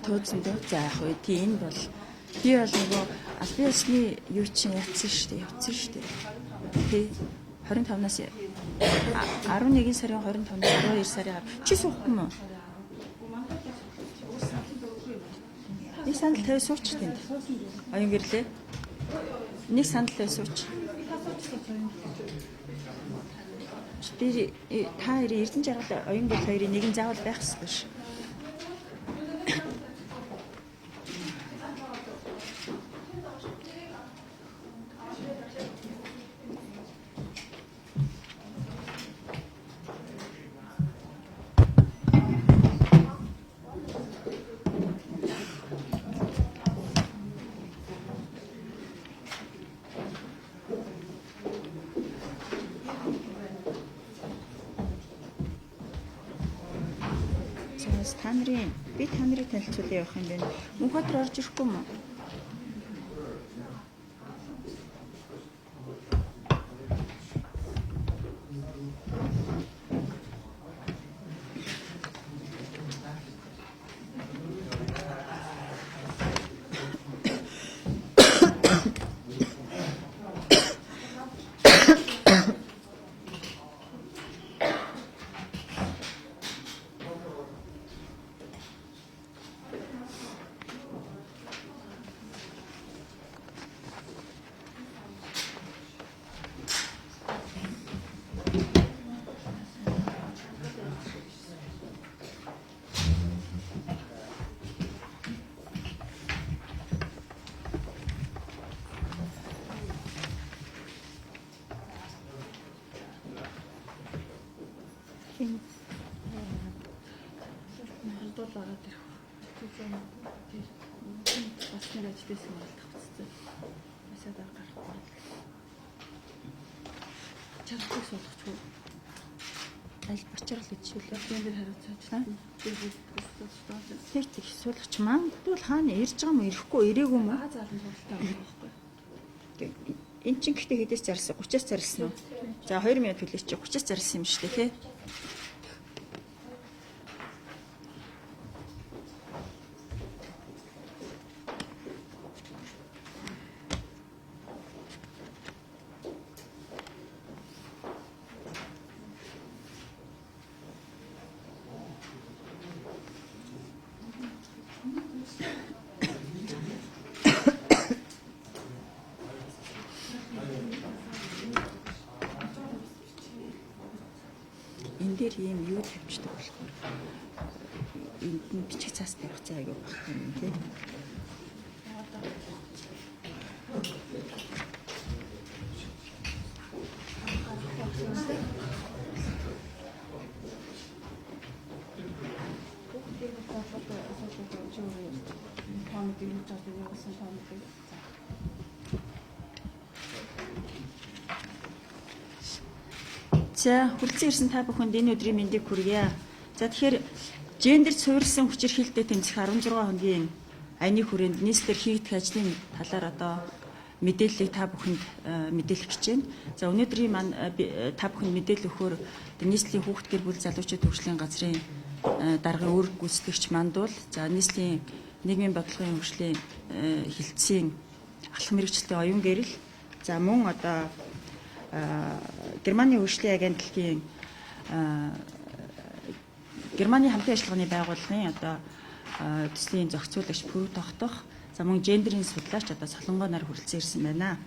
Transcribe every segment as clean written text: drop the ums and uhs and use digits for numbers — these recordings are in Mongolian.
тууцсан дөө. За яг уу тийм энэ бол би бол нөгөө албан ёсны юу чинь явцсан шүү дээ. Тий 25-наас 11 сарын 25-наас 12 сарын чи суухгүй мó? Нэг сандал тавь сууч тэнд. Оюун гэрлээ. Нэг сандал тавь сууч. Би та хоёрын Эрдэнэ жаргал оюун гэрэл хоёрын нэг нь заавал байх ёстой ш. Би та нарыг танилцуулъя явах юм байна. Мөнх өдөр орж ирэхгүй мө? Бачрал ичүүлээ. Гэмээр хариуцаач. Тэр их суулгач маань бол хаана ирж байгаа юм ирэхгүй ирээгүй юм уу? Заалан суралтай байхгүй. Энд чинь гэхдээ хэдээс зарсан? 30-аас зарсан уу? За 2 минут төлөөч чи 30-аас зарсан юм шүү дээ, тий? Дээр ийм юу тавьчихдаг болохоор энд нь бичих цаас тавих цаа аягүй байх юм тий. За хүрэлцэн ирсэн та бүхэнд энэ өдрийн мэндийг хүргье. За тэгэхээр гендерт суурилсан хүчирхийлэлтэд тэмцэх 16 хоногийн аяны хүрээнд нийслэлээр хийгдэх ажлын талаар одоо мэдээллийг та бүхэнд мэдээлэх гэж байна. За өнөөдрийн маань та бүхэнд мэдээлэл өгөхөөр нийслэлийн хүүхд гэр бүл залуучууд хөгжлийн газрын даргын үүрэг гүйцэтгэгч мандуул за нийслэлийн нийгмийн бодлогын хөгжлийн хилцээний алхам мэрэгчлээ оюун гэрэл за мөн одоо Германы хөгжлийн агентлагийн Германы хамтын ажиллагааны байгууллагын одоо төслийн зохицуулагч Пүрүү тогтох за мөн гендерийн судлаач одоо Солонгоо нар хүрэлцэн ирсэн байна.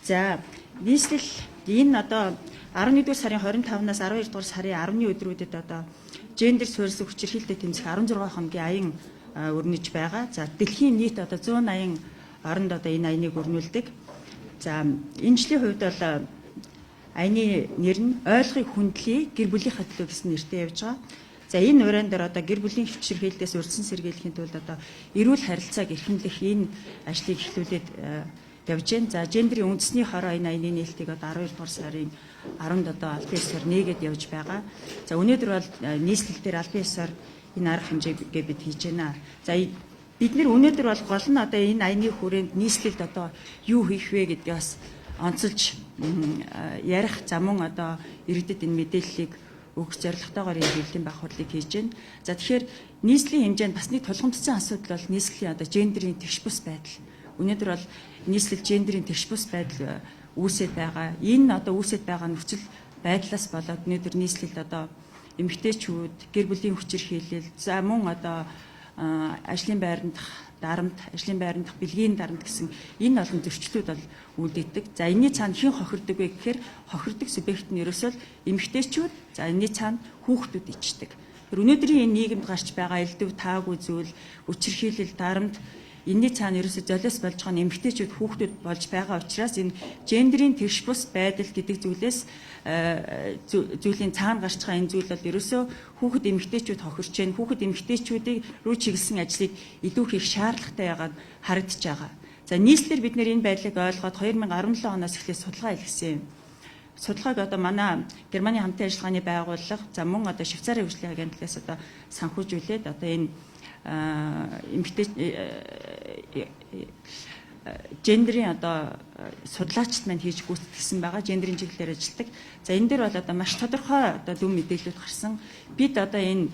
За нийслэл энэ одоо 11-р сарын 25-наас 12-р сарын 10-ны өдрүүдэд одоо гендер суурилсан хүчирхийлэлтэд тэмцэх 16 хоногийн аян өрнөж байгаа. За дэлхийн нийт одоо 180 оронд одоо энэ аяныг өрнүүлдэг. За энэ жилийн хувьд бол аяны нэр нь ойлгохыг хүндлэе гэр бүлийнхаа төлөө гэсэн нэртэй явж байгаа. За энэ уран дээр одоо гэр бүлийн хүчирхийлэлтээс урьдчилан сэргийлэхийн тулд одоо эрүүл харилцааг эрхэмлэх энэ ажлыг эхлүүлээд явж байна. За гендерийн үндэсний хороо энэ аяны нээлтийг одоо 12 дугаар сарын 10-нд одоо албан ёсоор нээгээд явж байгаа. За өнөөдөр бол нийслэл дээр албан ёсоор энэ арга хэмжээгээ бид хийж байна. За бид нэр өнөөдөр бол гол нь одоо энэ аяны хүрээнд нийслэлд одоо юу хийх вэ гэдгээс онцолж ярих за мөн одоо иргэдэд энэ мэдээллийг өгөх зорилготойгоор энэ хөгжлийн баг хурлыг хийж байна. За тэгэхээр нийслэлийн хэмжээнд бас нэг тулгамдсан асуудал бол нийслэлийн одоо гендерийн тэгш бус байдал. Өнөөдөр бол нийслэл гендерийн тэгш бус байдал үүсэж байгаа. Энэ одоо үүсэж байгаа нөхцөл байдлаас болоод өнөөдөр нийслэлд одоо эмэгтэйчүүд, гэр бүлийн хүчирхийлэл, за мөн одоо ажлын байранд дарамт, ажлын байранд бэлгийн дарамт гэсэн энэ олон зөрчлүүд бол үүдэгдэг. За энэний цаана хэн хохирдог вэ гэхээр хохирдог субъект нь ерөөсөө эмэгтэйчүүд, за энэний цаана хүүхдүүд ичдэг. Тэр өнөөдрийн энэ нийгэмд гарч байгаа элдв таагүй зүйл, хүчирхийлэл, дарамт энэний цаана ерөөсөө золиос болж байгаа эмэгтэйчүүд хүүхдүүд болж байгаа учраас энэ гендерийн тэгш бус байдал гэдэг зүйлийн цаана гарч байгаа энэ зүйл бол ерөөсөө хүүхэд эмэгтэйчүүд хохирч байна. Хүүхэд эмэгтэйчүүдийг рүү чиглэсэн ажлыг илүү хийх шаардлагатай байгаад харагдаж байгаа. За нийслэлээр бид нэр энэ байдлыг ойлгоод 2017 оноос эхлээд судалгаа хийлгэсэн юм. Судалгааг одоо манай Германы хамтын ажиллагааны байгууллага, за мөн одоо Швейцарын хөгжлийн агентлаас одоо санхүүжүүлээд одоо энэ гендерийн одоо судлаачид маань хийж гүйцэтгсэн байгаа, гендерийн чиглэлээр ажилладаг. За энэ дээр бол одоо маш тодорхой одоо дүн мэдээлэлүүд гарсан. Бид одоо энэ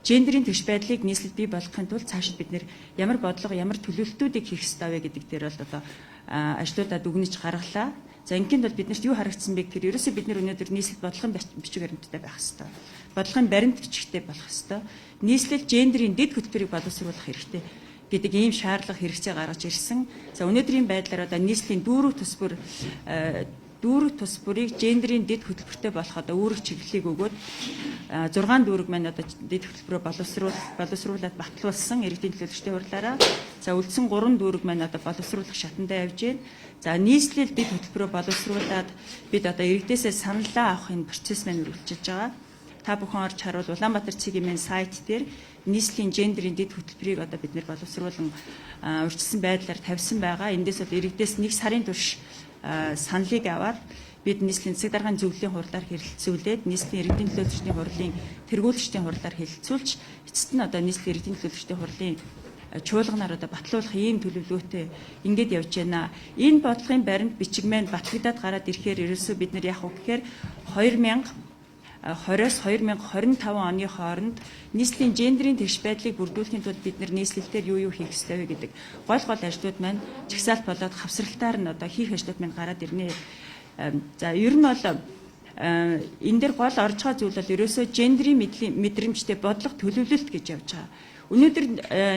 гендерийн тэгш байдлыг нийслэлд бий болгохын тулд цаашид бид нэр ямар бодлого, ямар төлөвлөлтүүдийг хийх ёстой вэ гэдэг дээр бол одоо ажлуудаа дүгнэж гаргалаа. За ингээнд бол биднэрт юу харагдсан бэ гэхээр ерөөсөө бид нэр өнөөдөр нийслэл бодлогын бичиг баримттай байх ёстой. Бодлогын баримт бичигтэй болох ёстой. Нийслэл гендерийн дэд хөтөлбөрийг боловсруулах хэрэгтэй гэдэг ийм шаардлага хэрэгцээ гаргаж ирсэн. За өнөөдрийн байдлаар одоо нийслэлийн дүүрэг тус бүрийг гендерийн дэд хөтөлбөртэй болох одоо үүрэг чиглэлийг өгөөд 6 дүүрэг маань одоо дэд хөтөлбөрөөр боловсруулаад батлуулсан иргэдийн төлөөлөгчдийн хурлаараа. За үлдсэн 3 дүүрэг маань одоо боловсруулах шатандаа явж байна. За нийслэл дэд хөтөлбөрөөр боловсруулаад бид одоо иргэдээсээ саналаа авах энэ процесс маань үргэлжилж байгаа. Та бүхэн орж харуул Улаанбаатар цэгийн сайт дээр нийслэлийн гендерийн дэд хөтөлбөрийг одоо бид нэр боловсруулан урьдчилсан байдлаар тавьсан байгаа. Эндээс бол иргэдээс 1 сарын турш саналыг аваад бид нийслэлийн засаг даргын зөвлөлийн хурлаар хэлэлцүүлээд нийслэлийн иргэдийн төлөөлөгчдийн хурлын тэргүүлэгчдийн хурлаар хэлэлцүүлж эцэст нь одоо нийслэлийн иргэдийн төлөөлөгчдийн хурлын чуулганаар одоо батлуулах ийм төлөвлөгөөтэй ингээд явж байна. Энэ бодлогын баримт бичиг маань батлагдаад гараад ирэхээр ерөөсөө бид нар яах вэ гэхээр 2020-с 2025 оны хооронд нийслэлийн гендерийн тэгш байдлыг бүрдүүлэхийн тулд бид нар нийслэлээр юу хийх ёстой вэ гэдэг гол ажлууд маань чагсаалт болоод хавсралтаар нь одоо хийх ажлууд маань гараад ирнэ. За ер нь бол энэ дээр гол орж байгаа зүйл бол ерөөсөө гендерийн мэдрэмжтэй бодлого төлөвлөлт гэж явж байгаа. Өнөөдөр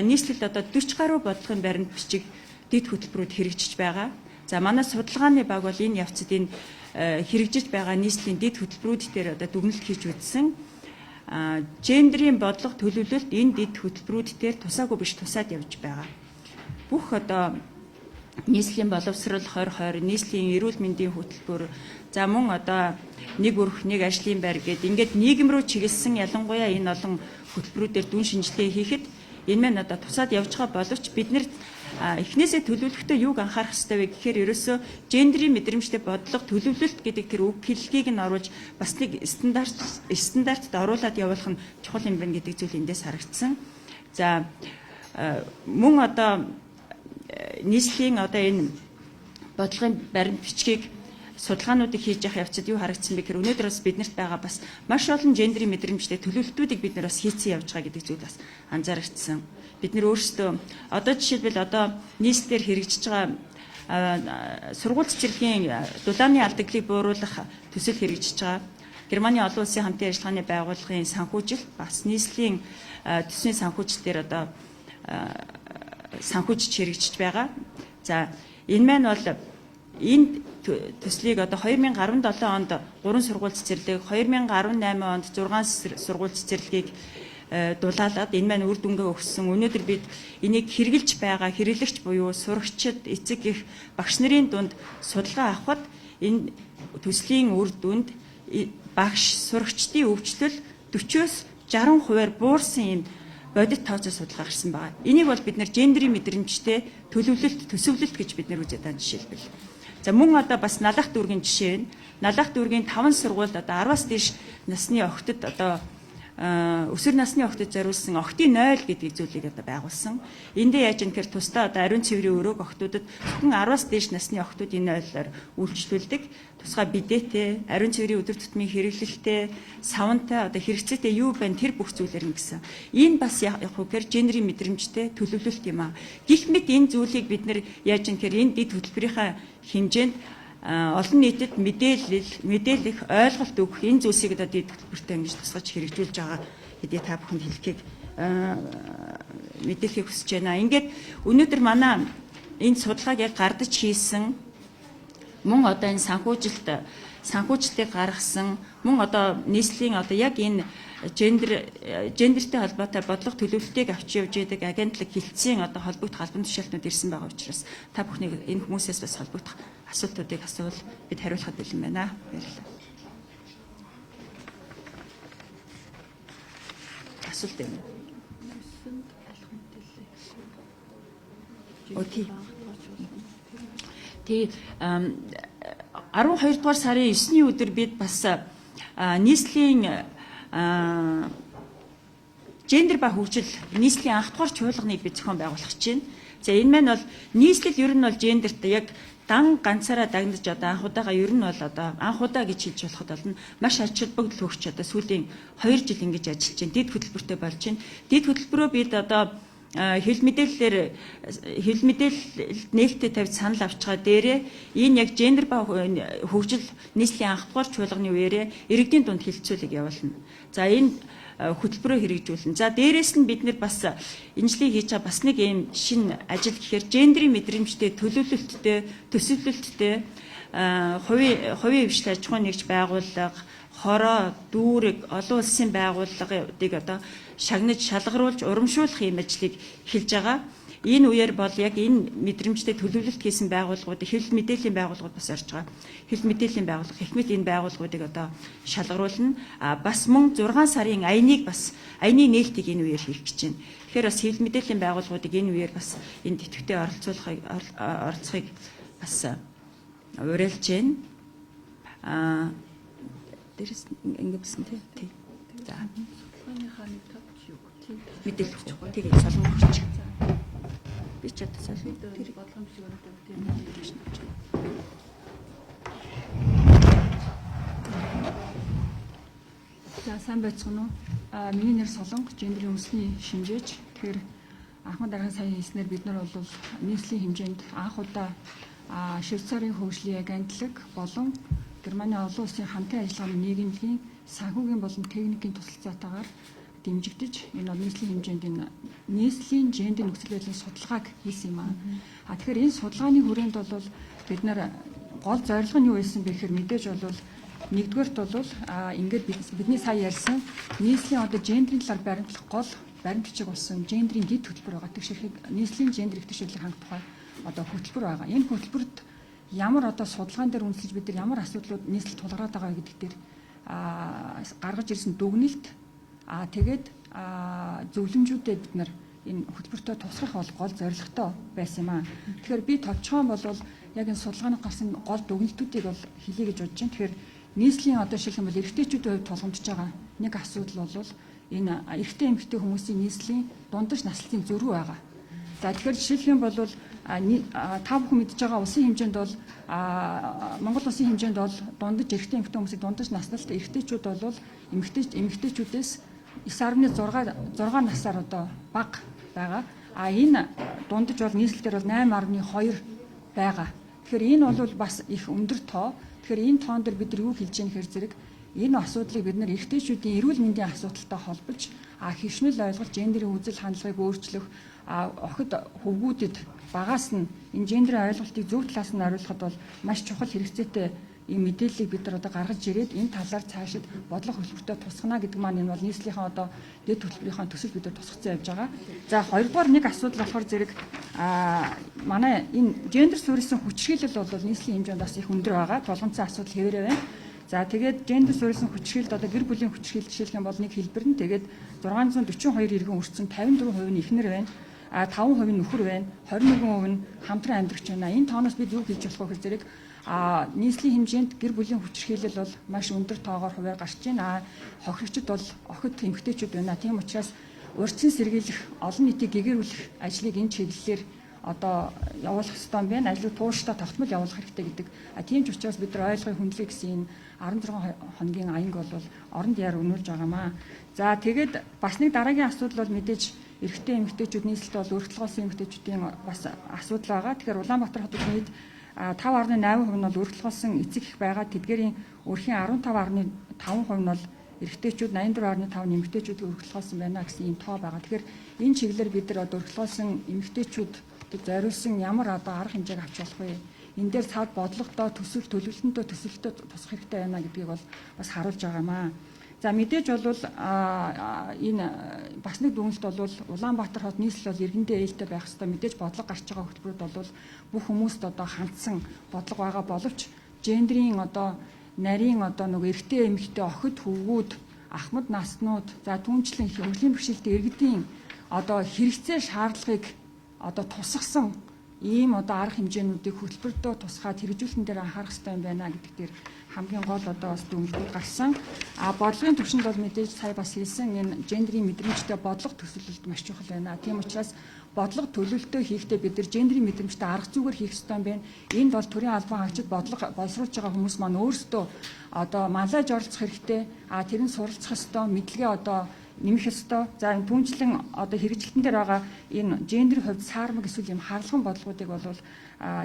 нийслэлд одоо 40 гаруй бодлогын баримт бичиг дэд хөтөлбөрүүд хэрэгжиж байгаа. За манай судалгааны баг бол энэ явцад энэ хэрэгжиж байгаа нийслэлийн дэд хөтөлбөрүүд дээр одоо дүгнэлт хийж үзсэн. Гендерийн бодлого төлөвлөлт энэ дэд хөтөлбөрүүд дээр тусаагүй биш тусаад явж байгаа. Бүх одоо нийслэлийн боловсрол 2020, нийслэлийн эрүүл мэндийн хөтөлбөр, за мөн одоо нэг өрх, нэг ажлын байр гэдэг ингээд нийгэм рүү чиглэсэн ялангуяа энэ олон хөтөлбөрүүдээр дүн шинжилгээ хийхэд энэ маань одоо тусаад явж байгаа боловч бид нэр эхнээсээ төлөвлөлтөд юуг анхаарах хэрэгтэй вэ гэхээр ерөөсөө гендерийн мэдрэмжтэй бодлого төлөвлөлт гэдэг тэр үг хэллэгийг нь оруулж бас нэг стандартад оруулаад явуулах нь чухал юм байна гэдэг зүйл эндээс харагдсан. За мөн одоо нийслэлийн одоо энэ бодлогын баримт бичгийг судалгаануудыг хийж явах явцад юу харагдсан бэ гэхээр өнөөдөр бас биднэрт байгаа бас маш олон гендерийн мэдрэмжтэй төлөвлөлтүүдийг бид нар бас хийцэн явж байгаа гэдэг зүйл бас анзаарэгдсэн. Бид нэр өөрсдөө одоо жишээлбэл одоо нийслэлээр хэрэгжиж байгаа сургууль цэцэрлэгийн дулааны алдагдлыг бууруулах төсөл хэрэгжиж байгаа. Германы олон улсын хамтын ажиллагааны байгууллагын санхүүжил бас нийслэлийн төсвийн санхүүжилтээр одоо санхүүжиж хэрэгжиж байгаа. За энэ маань бол энэ төслийг одоо 2017 онд 3 сургууль цэцэрлэг, 2018 онд 6 сургууль цэцэрлэгийг дулаалаад энэ маань үр дүнгээ өгсөн. Өнөөдөр бид энийг хэрэгжилж байгаа хэрэглэгч буюу сурагчид, эцэг эх багш нарын дунд судалгаа авахад энэ төслийн үр дүнд багш сурагчдын өвчлөл 40-с 60% буурсан юм бодит тооцоо судалгаа гарсан байгаа. Энийг бол бид нэр гендерийн мэдрэмжтэй төлөвлөлт, төсөвлөлт гэж бид нэр үзээд байгаа жишээлбэл. За мөн одоо бас Налах дүүргийн жишээ нь Налах дүүргийн 5 сургуульд одоо 10-аас дээш насны охидод одоо өсвөр насны охидод зориулсан охидын 0 гэдэг зүйлийг одоо байгуулсан. Эндээ яаж юм гэхээр тусдаа одоо ариун цэврийн өрөөг охидуудад зөвхөн 10-аас дээш насны охидууд энэ 0-оор үйлчлүүлдэг. Тусгай бидээтэй, ариун цэврийн өдөр тутмын хэрэглэлтэй, савнтай одоо хэрэгцээтэй юу байна тэр бүх зүйлэр ингэсэн. Энэ бас яг үгээр гендерийн мэдрэмжтэй төлөвлөлт юм аа. Гэх мэт энэ зүйлийг бид нэр яаж юм гэхээр энэ дэд хөтөлбөрийнхаа хэмжээнд олон нийтэд мэдээлэх ойлголт өгөх энэ зүйлсийг одоо дэд хөтөлбөртэй ингэж тусгаж хэрэгжүүлж байгаа хэдий та бүхэнд хэлхийг мэдээлхийг хүсэж байна. Ингээд өнөөдөр манай энэ судалгааг яг гардаж хийсэн мөн одоо энэ санхүүжилтийг гаргасан мөн одоо нийслэлийн одоо яг энэ гендертэй холбоотой бодлого төлөвлөлтийг авч явж байдаг агентлаг хилцээний одоо холбогдох албан тушаалтнууд ирсэн байгаа учраас та бүхнийг энэ хүмүүсээс бас холбогдох асуултуудыг асуувал бид хариулахад бэлэн байна. Баярлалаа. Асуулт юм. Окей. Тэгээд 12 дугаар сарын 9-ний өдөр бид бас нийслэлийн гендер ба хөгжил нийслэлийн анх дугаар чуулганыг бид зохион байгуулах гэж байна. За энэ маань бол нийслэл ер нь бол гендерт яг дан ганцаараа дагнаж одоо анх удаага ер нь бол одоо анх удаа гэж хэлж болоход болно. Маш ач холбогдол өгч одоо сүүлийн 2 жил ингэж ажиллаж байна. Дэд хөтөлбөртэй болж байна. Дэд хөтөлбөрөө бид одоо хэл мэдээлэлд нээлттэй тавьж санал авч байгаа дээрээ энэ яг гендер ба хөгжил нийслэлийн анх дугаар чуулганы үеэрээ иргэдийн дунд хилцүүлэг явуулна. За энэ хөтөлбөрөө хэрэгжүүлнэ. За дээрээс нь бид нэр бас энэ жилийн хийж байгаа бас нэг ийм шинэ ажил гэхээр гендерийн мэдрэмжтэй төлөвлөлттэй, төсөвлөлттэй хувийн хвшил аж ахуйн нэгж байгууллага, хороо, дүүрэг, олон улсын байгууллагыг одоо шагнаж шалгаруулж урамшуулах юм ажлыг хэлж байгаа. Энэ үеэр бол яг энэ мэдрэмжтэй төлөвлөлт хийсэн байгууллагууд, хэл мэдээллийн байгууллагууд бас орж байгаа. Хэл мэдээллийн байгууллага их мэт энэ байгууллагуудыг одоо шалгаруулна. Бас мөн 6 сарын аяны нээлтийг энэ үеэр хийх гэж байна. Тэгэхээр бас хэл мэдээллийн байгууллагуудыг энэ үеэр бас энэ тэтгэвртээ оролцохыг бас уриалж байна. Дээрээс ингэсэн тий. За. Мэдээлэх үү? Тэгээд солонгорч. Би ч одоо сайн тэр бодлогомжийг өнөдөө тийм. За сайн байцгаана уу? Миний нэр Солонго, гендерийн үндэсний шинжээч. Тэгэхээр анхны дараагийн сая хэлснээр бид нар бол нийслэлийн хэмжээнд анх удаа Швейцарын хөгжлийн агентлаг болон Германы олон улсын хамтын ажиллагааны нийгэмлэгийн санхүүгийн болон техникийн тусалцаатайгаар дэмжигдэж энэ нийслэлийн хэмжээнд энэ нийслэлийн гендер нөхцөл байдлын судалгааг хийсэн юм аа. Тэгэхээр энэ судалгааны хүрээнд бол бид нар гол зорилго нь юу байсан бэ гэхээр мэдээж бол нэгдүгээрт бол ингээд бидний сая ярьсан нийслэлийн одоо гендерийн талаар баримтлах гол баримт бичиг болсон гендерийн дэд хөтөлбөр байгаа. Тэгшэрхийг нийслэлийн гендер ихтэйгшүүлэх ханга тухай одоо хөтөлбөр байгаа. Энэ хөтөлбөрт ямар одоо судалгаан дээр үндэслэж бид нар ямар асуудлууд нийслэл тулгараад байгаа гэдэг дээр гаргаж ирсэн дүгнэлт тэгээд зөвлөмжүүдэд бид нар энэ хөтөлбөртөө тусгах бол гол зорилготой байсан юм аа. Тэгэхээр би товчхон бол яг энэ судалгааны гарсан гол дүгнэлтүүдийг бол хэлье гэж бодож байна. Тэгэхээр нийслэлийн одоо шилхэн бол эрэгтэйчүүдийн хувьд тулгамдж байгаа нэг асуудал бол энэ эрэгтэй эмэгтэй хүмүүсийн нийслэлийн дундаж наслалтын зөрүү байгаа. За тэгэхээр жишээлхэн бол та бүхэн мэдж байгаа улсын хэмжээнд бол Монгол улсын хэмжээнд бол дундаж эрэгтэй эмэгтэй хүмүүсийн дундаж наслалт эрэгтэйчүүд бол эмэгтэйчүүдээс 9.6 насаар одоо бага байгаа. Энэ дундаж бол нийслэлээр бол 8.2 байгаа. Тэгэхээр энэ бол бас их өндөр тоо. Тэгэхээр энэ тоон дээр бид нар юу хэлж яах гэхээр зэрэг энэ асуудлыг бид нар эрэгтэйчүүдийн эрүүл мэндийн асуудалтай холбож хэвшмэл ойлголт, гендерийн үзэл хандлагыг өөрчлөх, охид хөвгүүдэд багаас нь энэ гендерийн ойлголтыг зөв талаас нь оруулахад бол маш чухал хэрэгцээтэй ийм мэдээллийг бид нар одоо гаргаж ирээд энэ талаар цаашид бодлого хөтөлбөртөө тусгана гэдэг маань энэ бол нийслэлийн одоо дэд хөтөлбөрийн төсөл бид нар тусгацсан явж байгаа. За хоёрдугаар нэг асуудал болохоор зэрэг манай энэ гендер суурилсан хүчирхийлэл бол нийслэлийн хэмжээнд бас их өндөр байгаа. Тулгамдсан асуудал хэвээрээ байна. За тэгээд гендер суурилсан хүчирхийлэлд одоо гэр бүлийн хүчирхийлэл жишээлхэн бол нэг хэлбэр нь тэгээд 642 иргэн өртсөн 54% нь эхнэр байна. 5% нь нөхөр байна, 21% нь хамтран амьдрагч байна. Энэ тооноос бид юу хийж болох вэ гэхээр зэрэг нийслэлийн хэмжээнд гэр бүлийн хүчирхийлэл бол маш өндөр тоогоор хувиар гарч байна. Хохирогчд бол охид эмэгтэйчүүд байна. Тийм учраас урьдчилан сэргийлэх, олон нийтийг гэгэрүүлэх ажлыг энэ чиглэлээр одоо явуулах ёстой юм байна. Ажлыг тууштай тогтмол явуулах хэрэгтэй гэдэг. Тийм ч учраас бид нар ойлгохын хүндлэе гэсэн энэ 16 хоногийн аянг бол орон даяар өнүүлж байгаамаа. За тэгээд бас нэг дараагийн асуудал бол мэдээж эрэгтэй эмэгтэйчүүд нийслэлд бол өргөдөл голсон эмэгтэйчүүдийн бас асуудал байгаа. Тэгэхээр Улаанбаатар хотод нийт 5.8% нь бол өргөдөл голсон эцэг их байгаа. Тэдгээрийн өрхийн 15.5% нь бол эрэгтэйчүүд, 84.5% нь эмэгтэйчүүд өргөдөл голсон байна гэсэн ийм тоо байгаа. Тэгэхээр энэ чиглэлээр бид нар одоо өргөдөл голсон эмэгтэйчүүдэд зориулсан ямар одоо арга хэмжээг авч болох вэ? Энэ дээр цаад бодлоготой, төсөл төлөвлөлтөндөө төсөлтөд тусах хэрэгтэй байна гэдгийг бол бас харуулж байгаамаа. За мэдээж бол энэ бас нэг дүгнэлт бол Улаанбаатар хот нийслэл бол иргэндээ ээлтэй байх хэрэгтэй. Мэдээж бодлого гарч байгаа хөтөлбөрүүд бол бүх хүмүүст одоо хандсан бодлого байгаа боловч гендрийн одоо нарийн одоо нөгөө эрэгтэй эмэгтэй охид хөвгүүд, ахмад наснууд, за түүнчлэн хөгжлийн бэрхшээлтэй иргэдийн одоо хэрэгцээ шаардлагыг одоо тусгасан ийм одоо арга хэмжээнүүдийг хөтөлбөртөө тусгаад хэрэгжүүлсэн дээр анхаарах хэрэгтэй юм байна гэдэг дээр хамгийн гол одоо бас дүгнэлтүүд гарсан. Бодлогын түвшинд бол мэдээж сая бас хэлсэн энэ гендрийн мэдрэмжтэй бодлого төсөөлөлт маш чухал байна. Тийм учраас бодлого төлөвлөлтөө хийхдээ бид нар гендрийн мэдрэмжтэй арга зүгээр хийх ёстой юм байна. Энд бол төрийн албан хаагчид бодлого боловсруулж байгаа хүмүүс маань өөрсдөө одоо маллаж оролцох хэрэгтэй. Тэр нь суралцах ёстой, мэдлэгээ одоо нэмэх ёстой. За энэ түнчлэн одоо хэрэгжилтэн дээр байгаа энэ гендрийн хувьд саармаг эсвэл юм харлахын бодлогуудыг бол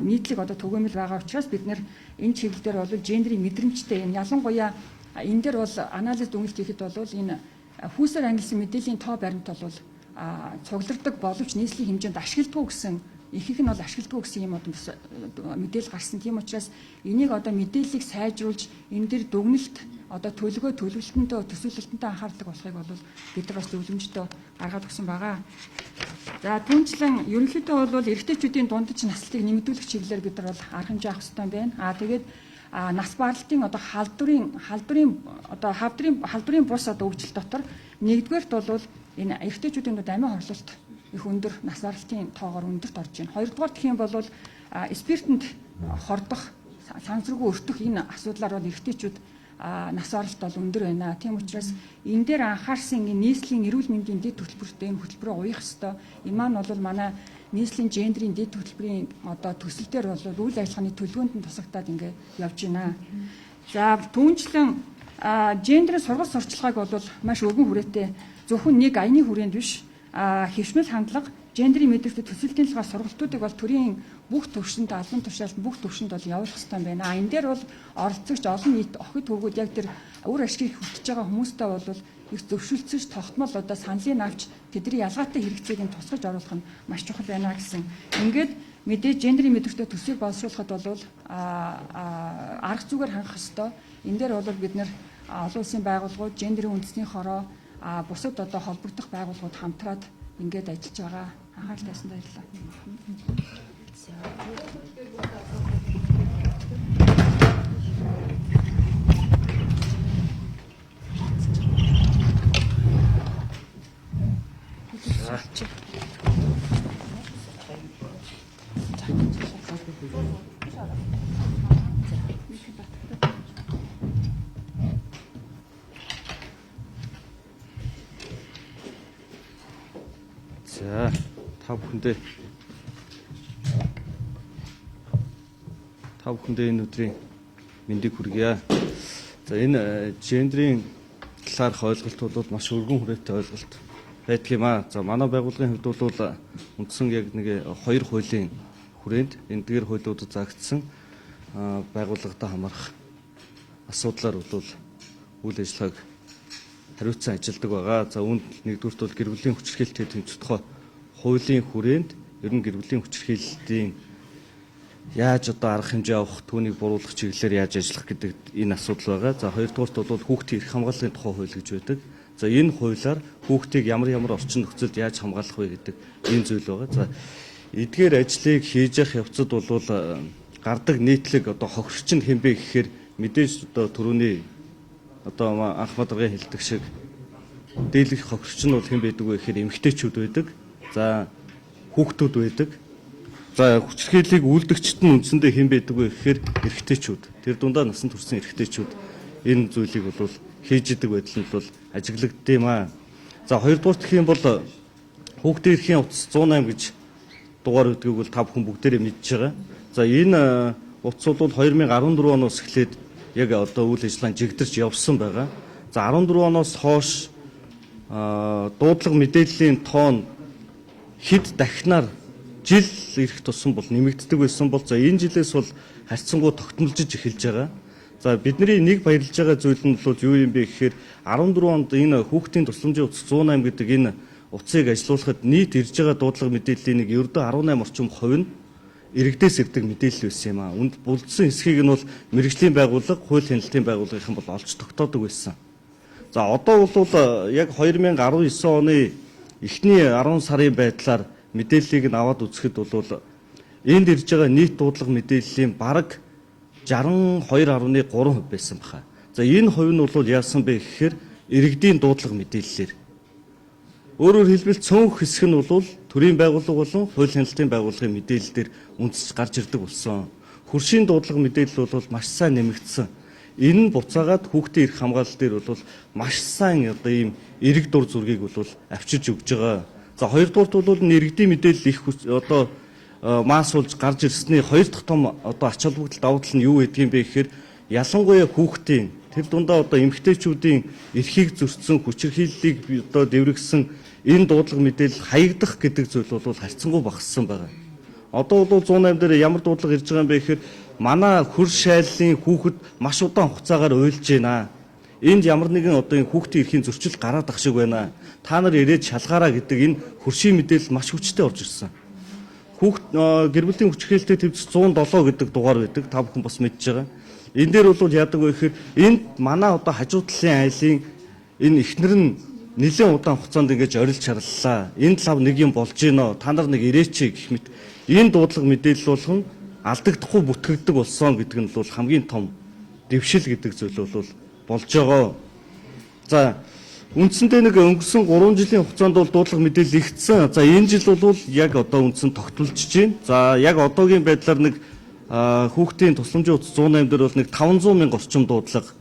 нийтлэг одоо түгээмэл байгаа учраас бид нэр энэ чиглэлээр бол гендрийн мэдрэмжтэй энэ ялангуяа энэ дээр бол анализ дүгнэлт хийхэд бол энэ хүүсээр ангилсан мэдээллийн тоо баримт бол цугларддаг боловч нийслэлийн хэмжээнд ашигладаг гэсэн ихэнх нь бол ашигладаг гэсэн юм одоо мэдээлэл гарсан. Тийм учраас энийг одоо мэдээллийг сайжруулж энэ дээр дүгнэлт одоо төлөвлөгөө төлөвлөлтөндөө төсөөлөлтөндөө анхаардаг болохыг бол бид нар бас зөвлөмжтэй гаргаад өгсөн байгаа. За түүнчлэн ерөнхийдөө бол эрэгтэйчүүдийн дундаж наслтыг нэмэгдүүлэх чиглэлээр бид нар бол арга хэмжээ авах хэрэгтэй байна. Тэгээд нас баралтын одоо халдварын бус одоо өгжил дотор нэгдүгээрт бол энэ эрэгтэйчүүдийн амиа хорлолт их өндөр нас баралтын тоогоор өндөрт орж байна. Хоёрдугаар гэх юм бол спиртэнд хордох, сансргүй өртөх энэ асуудлаар бол эрэгтэйчүүд нас баралт бол өндөр байна. Тийм учраас энэ дээр анхаарсан нийслэлийн эрүүл мэндийн дэд хөтөлбөртэй энэ хөтөлбөрөө уяах ёстой. Энэ маань бол манай нийслэлийн гендрийн дэд хөтөлбөрийн одоо төсөл дээр бол үйл ажиллагааны төлөвлөгөөнд нь тусагтаад ингэ явж байна. За түүнчлэн гендрийн сургалт сурчлагыг бол маш өргөн хүрээтэй зөвхөн нэг аяны хүрээнд биш хэвшмэл хандлага, гендрийн мэдрэгтэй төсөлтийн талаар сургалтуудыг бол төрийн бүх төвшөнд, албан тушаалд бүх төвшөнд бол явуулах хэрэгтэй байна. Энэ дээр бол оролцогч олон нийт охид хөвгүүд яг тэр үр ашгийг хүсэж байгаа хүмүүстэй бол их зөвшөлдсөж тогтмол одоо саналын авч тэдний ялгаатай хэрэгцээг нь тусгаж оруулах нь маш чухал байна гэсэн. Ингээд мэдээж гендрийн мэдрэгтэй төсвийг боловсруулахад бол арга зүгээр хангах ёстой. Энэ дээр бол бид нэр олон улсын байгууллагууд, гендрийн үндэсний хороо, бусад одоо холбогдох байгууллагууд хамтраад ингээд ажиллаж байгаа. Анхаарал тавьсан баярлалаа. За та бүхэндээ энэ өдрийн мэндийг хүргье. За энэ гендрийн талаарх ойлголт бол маш өргөн хүрээтэй ойлголт байдаг юм аа. За манай байгууллагын хувьд бол үндсэн яг нэг хоёр хуулийн хүрээнд эндгээр хуулиудад заагдсан байгууллагатай хамаарах асуудлаар бол үйл ажиллагааг хариуцсан ажилладаг байгаа. За үүнд нэгдүгürt бол гэр бүлийн хүчирхийлэлтэй тэмцэх тухай хуулийн хүрээнд ер нь гэр бүлийн хүчирхийллийн яаж одоо арга хэмжээ авах, түүнийг буруулах чиглэлээр яаж ажиллах гэдэг энэ асуудал байгаа. За хоёрдугаарт бол хүүхдийн эрх хамгааллын тухай хууль гэж байдаг. За энэ хуулиар хүүхдийг ямар орчин нөхцөлд яаж хамгаалах вэ гэдэг энэ зүйл байгаа. За эдгээр ажлыг хийж явах явцад бол гардаг нийтлэг одоо хохирч нь хэмбэ гэхээр мэдээж одоо түрүүний одоо анх мадаргын хэлдэг шиг дийлэх хохирч нь бол хэн байдаг вэ гэхээр эмэгтэйчүүд байдаг. За хүүхдүүд байдаг. За хүчирхийллийг үйлдэгчд нь үндсэндээ хэн байдаг вэ гэхээр эрэгтэйчүүд. Тэр дундаа насанд хүрсэн эрэгтэйчүүд энэ зүйлийг бол хийж идэг байдал нь бол ажиглагддаг юм аа. За хоёрдугаар гэх юм бол хүүхдийн эрхийн утас 108 гэж дугаар өгдгийг бол та бүхэн бүгдээрээ мэдж байгаа. За энэ утас бол 2014 оноос эхлээд яг одоо үйл ажиллагаа жигдэрч явсан байгаа. За 14 оноос хойш дуудлага мэдээллийн тоон хэд дахинаар жил ирэх тусам бол нэмэгддэг байсан бол за энэ жилээс бол харьцангуй тогтмолжиж эхэлж байгаа. За бидний нэг баярлж байгаа зүйл нь бол юу юм бэ гэхээр 14 онд энэ хүүхдийн тусламжийн утас 108 гэдэг энэ утсыг ажилуулахад нийт ирж байгаа дуудлага мэдээллийн нэг ердөө 18 орчим хувь нь иргэдээс ирдэг мэдээлэл байсан юм аа. Үнд булдсан хэсгийг нь бол мэрэгжлийн байгууллага, хууль хяналтын байгууллагын бол олж тогтоодог байсан. За одоо бол яг 2019 оны эхний 10 сарын байдлаар мэдээллийг нь аваад үзэхэд бол энд ирж байгаа нийт дуудлага мэдээллийн бараг 62.3% байсан баха. За энэ хувь нь бол яасан бэ гэхээр иргэдийн дуудлага мэдээллээр. Өөрөөр хэлбэл цөөнх хэсэг нь бол төрийн байгууллага болон хууль хяналтын байгууллагын мэдээлэлээр үндэслэж гарч ирдэг болсон. Хөршийн дуудлага мэдээлэл бол маш сайн нэмэгдсэн. Энэ нь буцаагаад хүүхдийн эрх хамгаалал дээр бол маш сайн одоо ийм эрэг дур зургийг бол авчирж өгж байгаа. За хоёрдугаарт бол иргэдийн мэдээлэл их одоо маасуулж гарч ирсний хоёр дахь том одоо ач холбогдол давуу тал нь юу гэдэг юм бэ гэхээр ялангуяа хүүхдийн тэр дундаа одоо эмэгтэйчүүдийн эрхийг зөрчсөн хүчирхийллийг одоо дэврэгсэн энэ дуудлага мэдээлэл хаягдах гэдэг зүйл бол харьцангуй багассан байгаа. Одоо бол 108 дээр ямар дуудлага ирж байгаа юм бэ гэхээр манай хөр шайллын хүүхэд маш удаан хугацаагаар уйлж байна. Энд ямар нэгэн одоо энэ хүүхдийн эрхийн зөрчил гараад ах шиг байна. Та нар ирээд шалгаараа гэдэг энэ хөршийн мэдээлэл маш хүчтэй орж ирсэн. Хүүхд гэр бүлийн хүчирхийлэлтэй төвчс 107 гэдэг дугаар байдаг. Та бүхэн бас мэдж байгаа. Энэ дээр бол яадаг вэ гэхээр энд манай одоо хажуу талын айлын энэ эхнэр нь нэлээд удаан хугацаанд ингэж орилж шарлалаа. Энэ лав нэг юм болж гинөө. Та нар нэг ирээч гэх мэт энэ дуудлага мэдээлэл болгон алдагдахгүй бүтгэгддэг болсон гэдэг нь бол хамгийн том дэвшил гэдэг зүйл бол болж байгаа. За үндсэндээ нэг өнгөрсөн 3 жилийн хугацаанд бол дуудлага мэдээлэл ихсэн. За энэ жил бол яг одоо үндсэн тогтмолж байна. За яг одоогийн байдлаар нэг хүүхдийн тусламжийн утас 108 дээр бол нэг 500 мянга орчим дуудлага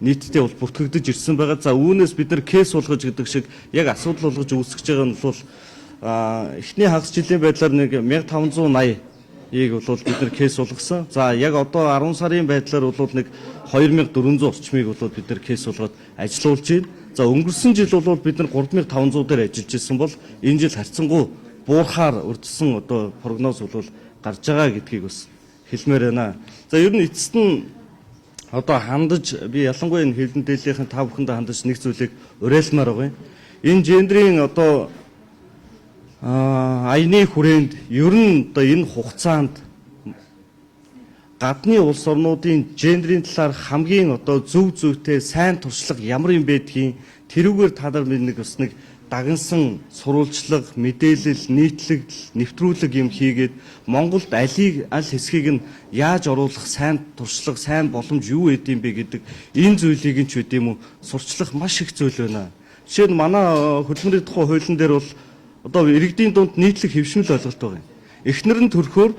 нийтдээ бол бүтгэгдэж ирсэн байгаа. За үүнээс бид нар кейс болгож гэдэг шиг яг асуудал болгож үүсгэж байгаа нь бол эхний хагас жилийн байдлаар нэг 1580-ийг бол бид нар кейс болгосон. За яг одоо 10 сарын байдлаар бол нэг 2400 орчмыг бол бид нар кейс болгоод ажилуулж байна. За өнгөрсөн жил бол бид нар 3500 дээр ажиллаж ирсэн бол энэ жил харьцангуй буурахаар урдсан одоо прогноз бол гарч байгаа гэдгийг бас хэлмээр байна. За ер нь эцэст нь одоо хандаж би ялангуяа энэ хэлэн дээлийнхэн та бүхэндээ хандаж нэг зүйлийг уриалмаар байгаа юм. Энэ гендрийн одоо аяны хүрээнд ер нь одоо энэ хугацаанд гадны улс орнуудын гендрийн талаар хамгийн одоо зөв зүйтэй сайн туршлага ямар юм байдгийг тэрүүгээр та нар нэг бас нэг дагнсан сурвалжлага, мэдээлэл, нийтлэгдэл, нэвтрүүлэг юм хийгээд Монголд аль хэсгийг нь яаж оруулах сайн туршлага, сайн боломж юу гэдэг юм бэ гэдэг энэ зүйлийг нь ч үгүй юм уу сурчлах маш их зүйл байна. Жишээ нь манай хөдөлмөрийн тухай хуулийн дээр бол одоо иргэдийн дунд нийтлэг хэвшмэл ойлголт байгаа юм. Эхнэр нь төрөхөөр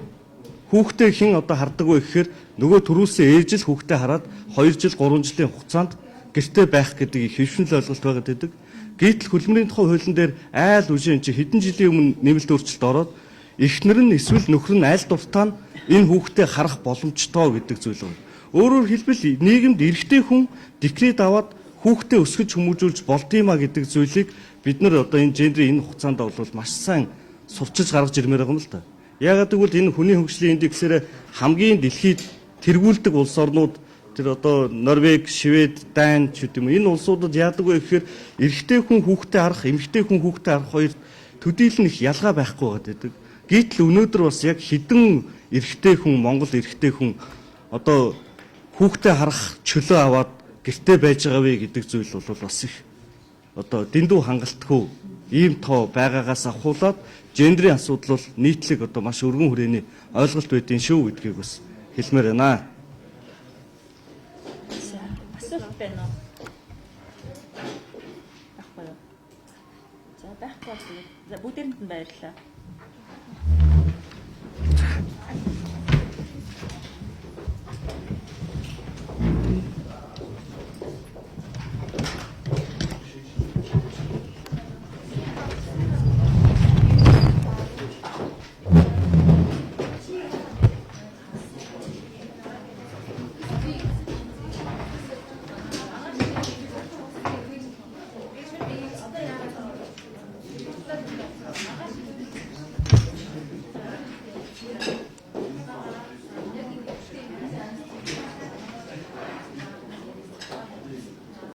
хүүхдээ хэн одоо хардаг вэ гэхээр нөгөө төрүүлсэн ээж л хүүхдээ хараад 2 жил 3 жилийн хугацаанд гэртээ байх гэдэг хэвшмэл ойлголт байгаад байдаг. Гэтэл хөдөлмөрийн тухай хуулийн дээр айл үжийн чи хэдэн жилийн өмнө нэмэлт өөрчлөлт ороод эхнэр нь эсвэл нөхөр нь аль дуртай нь энэ хүүхдээ харах боломжтой гэдэг зүйл байна. Өөрөөр хэлбэл нийгэмд эрэгтэй хүн декрет аваад хүүхдээ өсгөж хүмүүжүүлж болдгиймаа гэдэг зүйлийг бид нар одоо энэ гендрийн энэ хугацаанд бол маш сайн сурчилж гаргаж ирмээр байгаа юм л да. Яагаад гэвэл энэ хүний хөгжлийн индексээр хамгийн дэлхийд тэргүүлдэг улс орнууд тэр одоо Норвег, Швед, Дани ч гэдэм үү энэ улсуудад яадаг вэ гэхээр эрэгтэй хүн хүүхдээ харах, эмэгтэй хүн хүүхдээ харах хоёр төдийлөн их ялгаа байхгүй байдаг. Гэтэл өнөөдөр бас яг хэдэн эрэгтэй хүн, Монгол эрэгтэй хүн одоо хүүхдээ харах чөлөө аваад гэртээ байж байгаа вэ гэдэг зүйл бол бас их одоо дэндүү хангалтгүй ийм тоо байгаагаас ахуулаад гендрийн асуудал бол нийтлэг одоо маш өргөн хүрээний ойлголт байдгийн шүү гэдгийг бас хэлмээр байна. Асуулт байна уу? Байхгүй юу? За байхгүй. За бүгдээрэнд нь баярлалаа. байна.